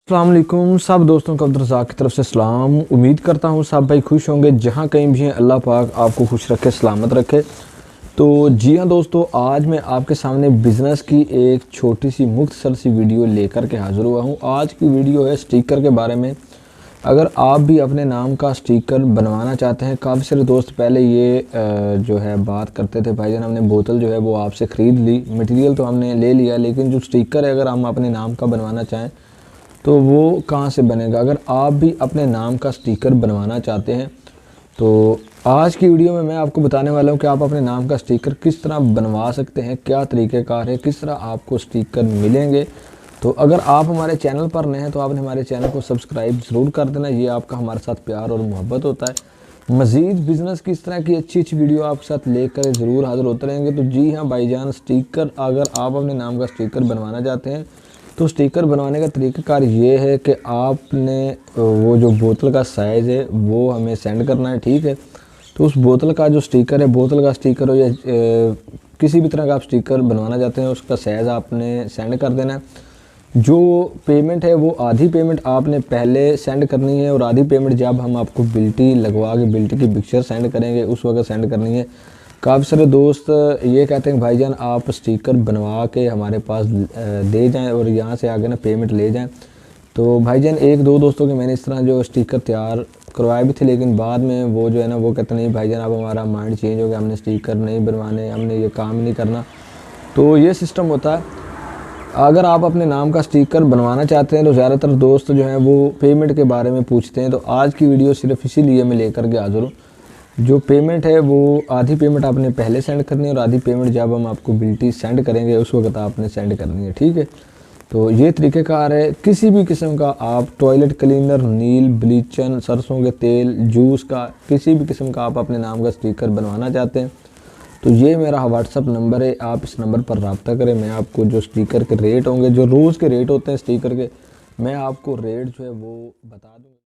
अस्सलाम वालेकुम सब दोस्तों को अब्दुर्रज़ाक की तरफ से सलाम। उम्मीद करता हूँ सब भाई खुश होंगे, जहाँ कहीं भी हैं अल्लाह पाक आपको खुश रखे, सलामत रखे। तो जी हाँ दोस्तों, आज मैं आपके सामने बिज़नेस की एक छोटी सी मुख्तसर सी वीडियो लेकर के हाज़िर हुआ हूँ। आज की वीडियो है स्टिकर के बारे में। अगर आप भी अपने नाम का स्टिकर बनवाना चाहते हैं, काफ़ी सारे दोस्त पहले ये जो है बात करते थे, भाईजान हमने बोतल जो है वो आपसे ख़रीद ली, मटेरियल तो हमने ले लिया, लेकिन जो स्टिकर है अगर हम अपने नाम का बनवाना चाहें तो वो कहाँ से बनेगा। अगर आप भी अपने नाम का स्टिकर बनवाना चाहते हैं तो आज की वीडियो में मैं आपको बताने वाला हूँ कि आप अपने नाम का स्टिकर किस तरह बनवा सकते हैं, क्या तरीक़ेकार है, किस तरह आपको स्टिकर मिलेंगे। तो अगर आप हमारे चैनल पर नए हैं तो आपने हमारे चैनल को सब्सक्राइब ज़रूर कर देना, ये आपका हमारे साथ प्यार और मोहब्बत होता है। मज़ीद बिज़नेस की इस तरह की अच्छी अच्छी वीडियो आपके साथ लेकर ज़रूर हाज़िर होते रहेंगे। तो जी हाँ भाईजान, स्टिकर अगर आप अपने नाम का स्टिकर बनवाना चाहते हैं तो स्टिकर बनवाने का तरीक़ाकार ये है कि आपने वो जो बोतल का साइज़ है वो हमें सेंड करना है, ठीक है। तो उस बोतल का जो स्टिकर है, बोतल का स्टिकर हो या किसी भी तरह का आप स्टिकर बनवाना चाहते हैं, उसका साइज़ आपने सेंड कर देना है। जो पेमेंट है वो आधी पेमेंट आपने पहले सेंड करनी है और आधी पेमेंट जब हम आपको बिल्टी लगवा के बिल्टी की पिक्चर सेंड करेंगे उस वक्त सेंड करनी है। काफ़ी सारे दोस्त ये कहते हैं भाईजान आप स्टिकर बनवा के हमारे पास दे जाएं और यहाँ से आगे ना पेमेंट ले जाएं। तो भाईजान एक दो दोस्तों के मैंने इस तरह जो स्टिकर तैयार करवाए भी थे, लेकिन बाद में वो जो है ना वो कहते नहीं भाईजान अब हमारा माइंड चेंज हो गया, हमने स्टिकर नहीं बनवाने, हमने ये काम नहीं करना। तो ये सिस्टम होता है। अगर आप अपने नाम का स्टिकर बनवाना चाहते हैं तो ज़्यादातर दोस्त जो हैं वो पेमेंट के बारे में पूछते हैं। तो आज की वीडियो सिर्फ इसीलिए मैं लेकर के हाज़िर हूँ। जो पेमेंट है वो आधी पेमेंट आपने पहले सेंड करनी है और आधी पेमेंट जब हम आपको बिल्टी सेंड करेंगे उस वक्त आपने सेंड करनी है, ठीक है। तो ये तरीक़ेकार है। किसी भी किस्म का आप टॉयलेट क्लीनर, नील, ब्लीचन, सरसों के तेल, जूस का किसी भी किस्म का आप अपने नाम का स्टिकर बनवाना चाहते हैं तो ये मेरा व्हाट्सअप नंबर है, आप इस नंबर पर रब्ता करें। मैं आपको जो स्टिकर के रेट होंगे, जो रोज़ के रेट होते हैं स्टिकर के, मैं आपको रेट जो है वो बता दूँगा।